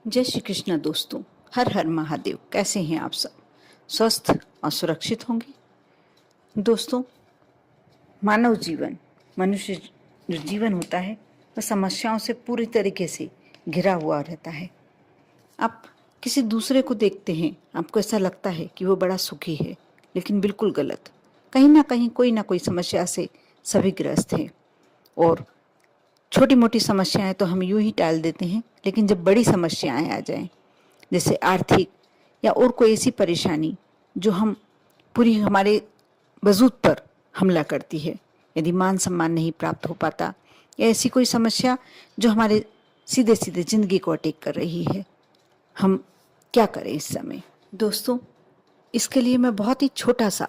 जय श्री कृष्ण दोस्तों। हर हर महादेव। कैसे हैं आप सब? स्वस्थ और सुरक्षित होंगे। दोस्तों, मानव जीवन, मनुष्य जो जीवन होता है वह समस्याओं से पूरी तरीके से घिरा हुआ रहता है। आप किसी दूसरे को देखते हैं, आपको ऐसा लगता है कि वो बड़ा सुखी है, लेकिन बिल्कुल गलत। कहीं ना कोई समस्या से सभी ग्रस्त हैं। और छोटी मोटी समस्याएं तो हम यूं ही टाल देते हैं, लेकिन जब बड़ी समस्याएं आ जाएं, जैसे आर्थिक या और कोई ऐसी परेशानी जो हम पूरी हमारे वजूद पर हमला करती है, यदि मान सम्मान नहीं प्राप्त हो पाता या ऐसी कोई समस्या जो हमारे सीधे सीधे जिंदगी को अटैक कर रही है, हम क्या करें इस समय? दोस्तों, इसके लिए मैं बहुत ही छोटा सा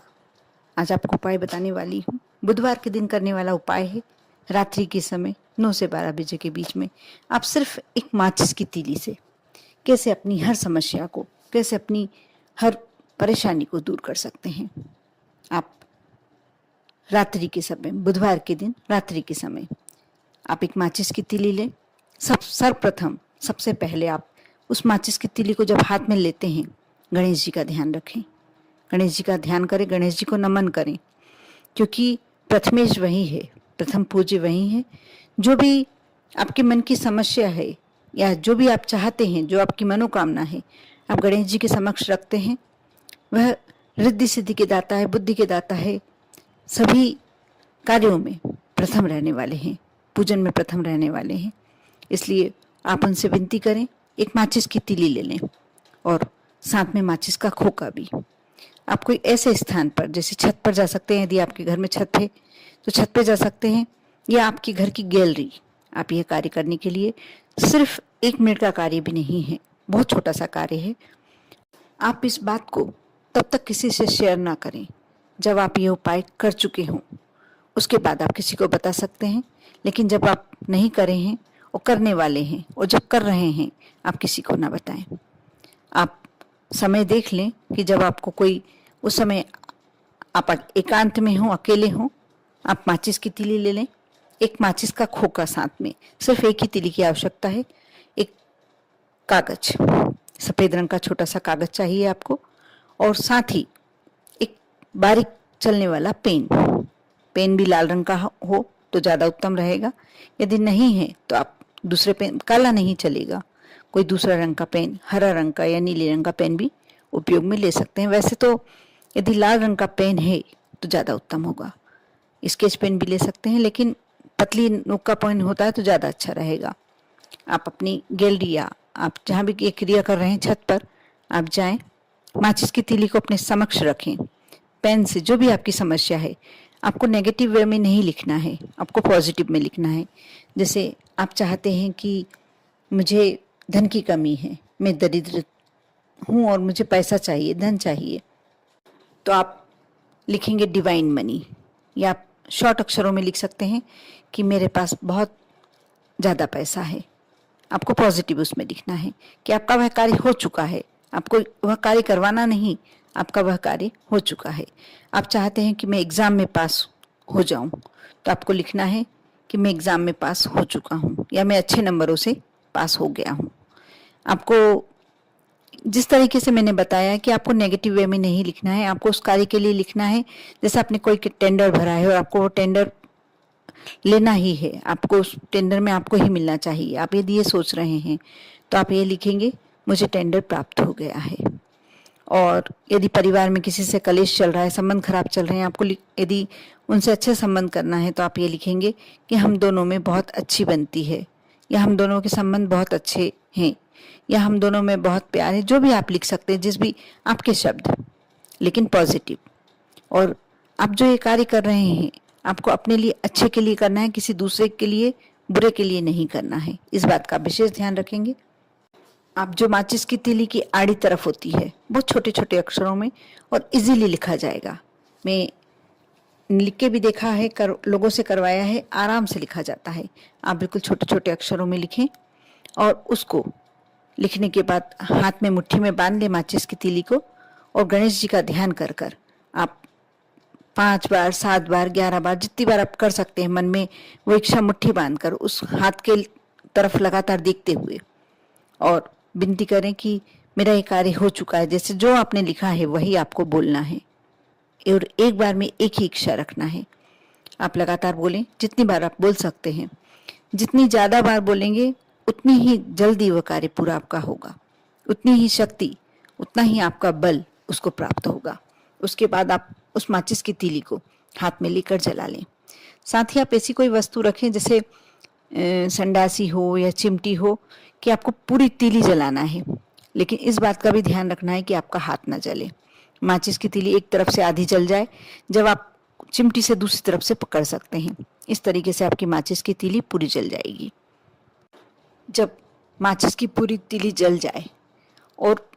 आज आपको उपाय बताने वाली हूँ। बुधवार के दिन करने वाला उपाय है। रात्रि के समय 9 से 12 बजे के बीच में आप सिर्फ एक माचिस की तीली से कैसे अपनी हर समस्या को, कैसे अपनी हर परेशानी को दूर कर सकते हैं। आप रात्रि के समय, बुधवार के दिन रात्रि के समय आप एक माचिस की तीली लें। सर्वप्रथम सबसे पहले आप उस माचिस की तीली को जब हाथ में लेते हैं, गणेश जी का ध्यान रखें। गणेश जी का ध्यान करें, गणेश जी को नमन करें, क्योंकि प्रथमेश वही है, प्रथम पूज्य वही है। जो भी आपके मन की समस्या है या जो भी आप चाहते हैं, जो आपकी मनोकामना है, आप गणेश जी के समक्ष रखते हैं। वह रिद्धि सिद्धि के दाता है, बुद्धि के दाता है, सभी कार्यों में प्रथम रहने वाले हैं, पूजन में प्रथम रहने वाले हैं। इसलिए आप उनसे विनती करें, एक माचिस की तीली ले लें और साथ में माचिस का खोखा भी। आप कोई ऐसे स्थान पर, जैसे छत पर जा सकते हैं, यदि आपके घर में छत है तो छत पे जा सकते हैं, या आपके घर की गैलरी। आप यह कार्य करने के लिए सिर्फ 1 मिनट का कार्य भी नहीं है, बहुत छोटा सा कार्य है। आप इस बात को तब तक किसी से शेयर ना करें जब आप ये उपाय कर चुके हों। उसके बाद आप किसी को बता सकते हैं, लेकिन जब आप नहीं करे हैं और करने वाले हैं और जब कर रहे हैं, आप किसी को ना बताएं। आप समय देख लें कि जब आपको कोई, उस समय आप एकांत में हो, अकेले हो, आप माचिस की तीली ले लें, एक माचिस का खोखा साथ में। सिर्फ एक ही तीली की आवश्यकता है। एक कागज, सफेद रंग का छोटा सा कागज चाहिए आपको, और साथ ही एक बारीक चलने वाला पेन। पेन भी लाल रंग का हो तो ज़्यादा उत्तम रहेगा। यदि नहीं है तो आप दूसरे पेन, काला नहीं चलेगा, कोई दूसरा रंग का पेन, हरा रंग का या नीले रंग का पेन भी उपयोग में ले सकते हैं। वैसे तो यदि लाल रंग का पेन है तो ज़्यादा उत्तम होगा। स्केच पेन भी ले सकते हैं, लेकिन पतली नोक का पेन होता है तो ज़्यादा अच्छा रहेगा। आप अपनी गैलरी या आप जहाँ भी ये क्रिया कर रहे हैं, छत पर आप जाएं, माचिस की तीली को अपने समक्ष रखें। पेन से जो भी आपकी समस्या है, आपको नेगेटिव वे में नहीं लिखना है, आपको पॉजिटिव में लिखना है। जैसे आप चाहते हैं कि मुझे धन की कमी है, मैं दरिद्र हूँ और मुझे पैसा चाहिए, धन चाहिए, तो आप लिखेंगे डिवाइन मनी, या आप शॉर्ट अक्षरों में लिख सकते हैं कि मेरे पास बहुत ज़्यादा पैसा है। आपको पॉजिटिव उसमें लिखना है कि आपका वह कार्य हो चुका है, आपको वह कार्य करवाना नहीं, आपका वह कार्य हो चुका है। आप चाहते हैं कि मैं एग्ज़ाम में पास हो जाऊं, तो आपको लिखना है कि मैं एग्ज़ाम में पास हो चुका हूं, या मैं अच्छे नंबरों से पास हो गया हूं। आपको जिस तरीके से मैंने बताया कि आपको नेगेटिव वे में नहीं लिखना है, आपको उस कार्य के लिए लिखना है जैसे आपने कोई टेंडर भरा है और आपको वो टेंडर लेना ही है, आपको उस टेंडर में आपको ही मिलना चाहिए। आप यदि ये सोच रहे हैं तो आप ये लिखेंगे, मुझे टेंडर प्राप्त हो गया है। और यदि परिवार में किसी से कलेश चल रहा है, संबंध खराब चल रहे हैं, आपको यदि उनसे अच्छे संबंध करना है तो आप ये लिखेंगे कि हम दोनों में बहुत अच्छी बनती है, या हम दोनों के संबंध बहुत अच्छे हैं, या हम दोनों में बहुत प्यार है। जो भी आप लिख सकते हैं, जिस भी आपके शब्द, लेकिन पॉजिटिव। और आप जो ये कार्य कर रहे हैं, आपको अपने लिए अच्छे के लिए करना है, किसी दूसरे के लिए बुरे के लिए नहीं करना है। इस बात का विशेष ध्यान रखेंगे। आप जो माचिस की तीली की आड़ी तरफ होती है, बहुत छोटे छोटे अक्षरों में और इजीली लिखा जाएगा। मैं लिख के भी देखा है, लोगों से करवाया है, आराम से लिखा जाता है। आप बिल्कुल छोटे छोटे अक्षरों में लिखें और उसको लिखने के बाद हाथ में मुट्ठी में बांध लें माचिस की तीली को, और गणेश जी का ध्यान कर कर आप 5 बार, 7 बार, 11 बार, जितनी बार आप कर सकते हैं, मन में वो इच्छा मुट्ठी बांधकर उस हाथ के तरफ लगातार देखते हुए, और विनती करें कि मेरा ये कार्य हो चुका है, जैसे जो आपने लिखा है वही आपको बोलना है और एक बार में एक ही इच्छा रखना है। आप लगातार बोलें, जितनी बार आप बोल सकते हैं। जितनी ज़्यादा बार बोलेंगे उतनी ही जल्दी वह कार्य पूरा आपका होगा, उतनी ही शक्ति, उतना ही आपका बल उसको प्राप्त होगा। उसके बाद आप उस माचिस की तीली को हाथ में लेकर जला लें। साथ ही आप ऐसी कोई वस्तु रखें जैसे संडासी हो या चिमटी हो कि आपको पूरी तीली जलाना है, लेकिन इस बात का भी ध्यान रखना है कि आपका हाथ ना जले। माचिस की तीली एक तरफ से आधी जल जाए जब आप चिमटी से दूसरी तरफ से पकड़ सकते हैं। इस तरीके से आपकी माचिस की तीली पूरी जल जाएगी। जब माचिस की पूरी तीली जल जाए और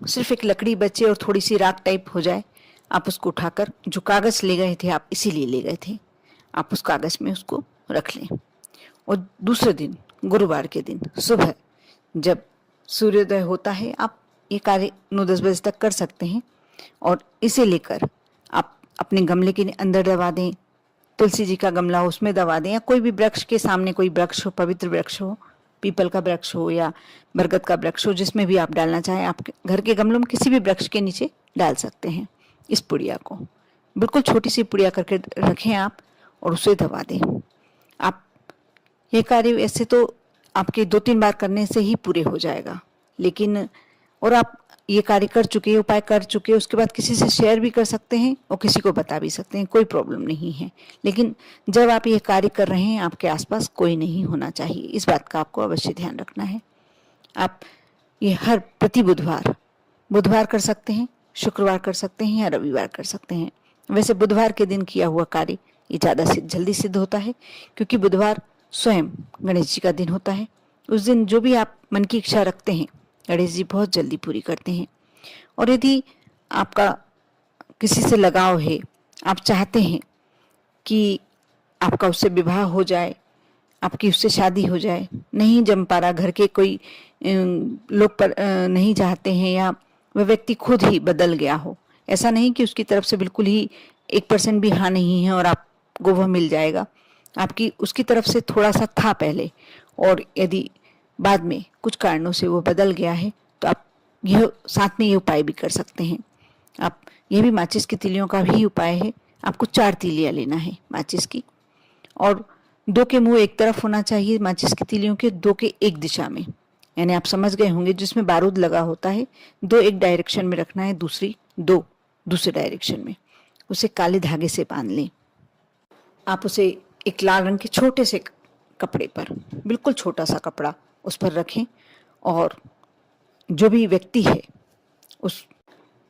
सिर्फ एक लकड़ी बचे और थोड़ी सी राख टाइप हो जाए, आप उसको उठाकर, जो कागज़ ले गए थे आप इसीलिए ले गए थे, आप उस कागज़ में उसको रख लें। और दूसरे दिन, गुरुवार के दिन सुबह जब सूर्योदय होता है, आप ये कार्य 9-10 बजे तक कर सकते हैं। और इसे लेकर आप अपने गमले के अंदर दबा दें, तुलसी जी का गमला हो उसमें दबा दें, या कोई भी वृक्ष के सामने, कोई वृक्ष हो, पवित्र वृक्ष हो, पीपल का वृक्ष हो या बरगद का वृक्ष हो, जिसमें भी आप डालना चाहें, आप घर के गमलों में किसी भी वृक्ष के नीचे डाल सकते हैं। इस पुड़िया को बिल्कुल छोटी सी पुड़िया करके रखें आप और उसे दबा दें। आप ये कार्य ऐसे तो आपके 2-3 बार करने से ही पूरे हो जाएगा, लेकिन और आप ये कार्य कर चुके, उपाय कर चुके, उसके बाद किसी से शेयर भी कर सकते हैं और किसी को बता भी सकते हैं, कोई प्रॉब्लम नहीं है। लेकिन जब आप ये कार्य कर रहे हैं, आपके आसपास कोई नहीं होना चाहिए, इस बात का आपको अवश्य ध्यान रखना है। आप ये हर प्रति बुधवार कर सकते हैं, शुक्रवार कर सकते हैं या रविवार कर सकते हैं। वैसे बुधवार के दिन किया हुआ कार्य ये ज़्यादा जल्दी सिद्ध होता है, क्योंकि बुधवार स्वयं गणेश जी का दिन होता है। उस दिन जो भी आप मन की इच्छा रखते हैं, गणेश जी बहुत जल्दी पूरी करते हैं। और यदि आपका किसी से लगाव है, आप चाहते हैं कि आपका उससे विवाह हो जाए, आपकी उससे शादी हो जाए, नहीं जम पा रहा, घर के कोई लोग पर नहीं चाहते हैं, या वह व्यक्ति खुद ही बदल गया हो, ऐसा नहीं कि उसकी तरफ से बिल्कुल ही 1% भी हाँ नहीं है और आपको वह मिल जाएगा, आपकी उसकी तरफ से थोड़ा सा था पहले, और यदि बाद में कुछ कारणों से वो बदल गया है, तो आप यह साथ में ये उपाय भी कर सकते हैं। आप ये भी माचिस की तीलियों का भी उपाय है। आपको 4 तीलियां लेना है माचिस की, और 2 के मुंह एक तरफ होना चाहिए माचिस की तीलियों के, 2 के एक दिशा में, यानी आप समझ गए होंगे जिसमें बारूद लगा होता है, 2 एक डायरेक्शन में रखना है, दो दूसरे डायरेक्शन में। उसे काले धागे से बांध लें। आप उसे एक लाल रंग के छोटे से कपड़े पर, बिल्कुल छोटा सा कपड़ा, उस पर रखें, और जो भी व्यक्ति है उस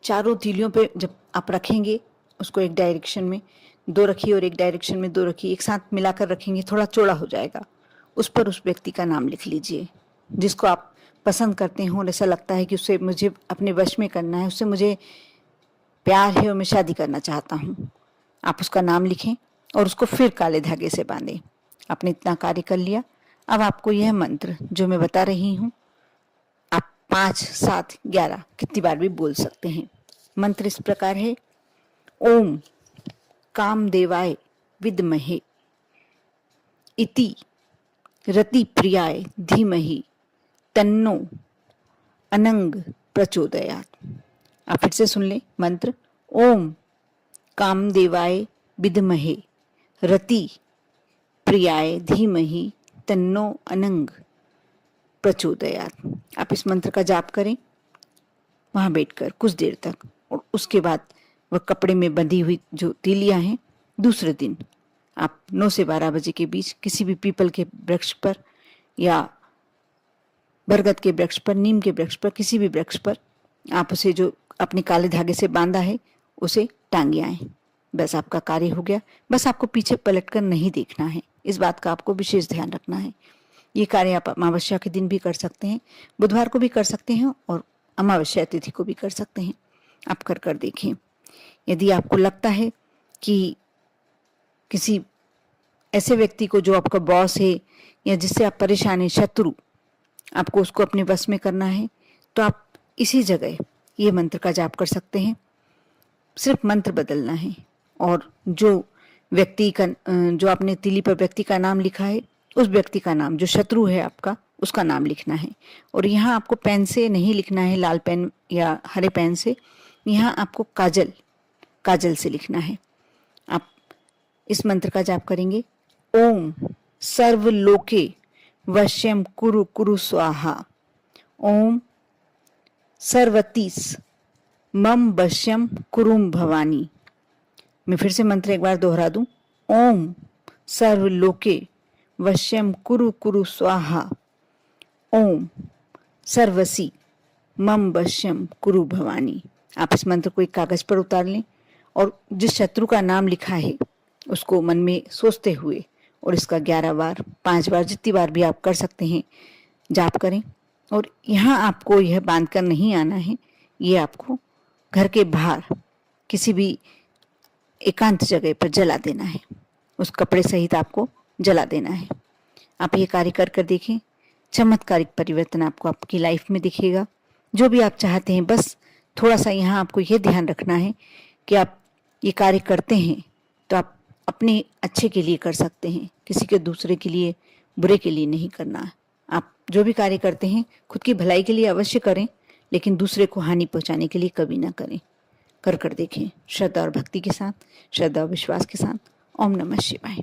चारों तीलियों पे जब आप रखेंगे, उसको एक डायरेक्शन में 2 रखिए और एक डायरेक्शन में 2 रखिए, एक साथ मिलाकर रखेंगे, थोड़ा चौड़ा हो जाएगा। उस पर उस व्यक्ति का नाम लिख लीजिए जिसको आप पसंद करते हो और ऐसा लगता है कि उससे मुझे अपने वश में करना है, उससे मुझे प्यार है और मैं शादी करना चाहता हूँ। आप उसका नाम लिखें और उसको फिर काले धागे से बांधें। आपने इतना कार्य कर लिया। अब आपको यह मंत्र जो मैं बता रही हूँ, आप 5, 7, 11 कितनी बार भी बोल सकते हैं। मंत्र इस प्रकार है: ओम कामदेवाय विद्महे इति रति प्रियाय धीमहि तन्नो अनंग प्रचोदयात्। आप फिर से सुन लें मंत्र: ओम कामदेवाय विद्महे रति प्रियाय धीमहि तन्नो अनंग प्रचोदयात्। आप इस मंत्र का जाप करें वहां बैठकर कुछ देर तक, और उसके बाद वह कपड़े में बंधी हुई जो तीलियां हैं, दूसरे दिन आप 9 से 12 बजे के बीच किसी भी पीपल के वृक्ष पर या बरगद के वृक्ष पर, नीम के वृक्ष पर, किसी भी वृक्ष पर आप उसे जो अपने काले धागे से बांधा है उसे टांगे आए। बस आपका कार्य हो गया। बस आपको पीछे पलटकर नहीं देखना है, इस बात का आपको विशेष ध्यान रखना है। ये कार्य आप अमावस्या के दिन भी कर सकते हैं, बुधवार को भी कर सकते हैं और अमावस्या तिथि को भी कर सकते हैं। आप कर देखें। यदि आपको लगता है कि किसी ऐसे व्यक्ति को जो आपका बॉस है या जिससे आप परेशान हैं, शत्रु, आपको उसको अपने वश में करना है, तो आप इसी जगह ये मंत्र का जाप कर सकते हैं। सिर्फ मंत्र बदलना है, और जो व्यक्ति का, जो आपने तीली पर व्यक्ति का नाम लिखा है उस व्यक्ति का नाम, जो शत्रु है आपका, उसका नाम लिखना है। और यहाँ आपको पेन से नहीं लिखना है, लाल पेन या हरे पेन से, यहाँ आपको काजल से लिखना है। आप इस मंत्र का जाप करेंगे। ओम सर्वलोके वश्यम कुरु कुरु स्वाहा। ओम सर्वतीस मम वश्यम कुरुम भवानी। मैं फिर से मंत्र एक बार दोहरा दूं। ओम सर्वलोके वश्यम कुरु कुरु स्वाहा। ओम सर्वसी मम वश्यम कुरु भवानी। आप इस मंत्र को एक कागज पर उतार लें और जिस शत्रु का नाम लिखा है उसको मन में सोचते हुए और इसका 11 बार 5 बार जितनी बार भी आप कर सकते हैं जाप करें। और यहाँ आपको यह बांध कर नहीं आना है, ये आपको घर के बाहर किसी भी एकांत जगह पर जला देना है, उस कपड़े सहित आपको जला देना है। आप ये कार्य कर देखें, चमत्कारिक परिवर्तन आपको आपकी लाइफ में दिखेगा। जो भी आप चाहते हैं, बस थोड़ा सा यहाँ आपको यह ध्यान रखना है कि आप ये कार्य करते हैं तो आप अपने अच्छे के लिए कर सकते हैं, किसी के दूसरे के लिए बुरे के लिए नहीं करना है। आप जो भी कार्य करते हैं खुद की भलाई के लिए अवश्य करें, लेकिन दूसरे को हानि पहुंचाने के लिए कभी ना करें। कर देखें श्रद्धा और भक्ति के साथ, श्रद्धा और विश्वास के साथ। ओम नमः शिवाय।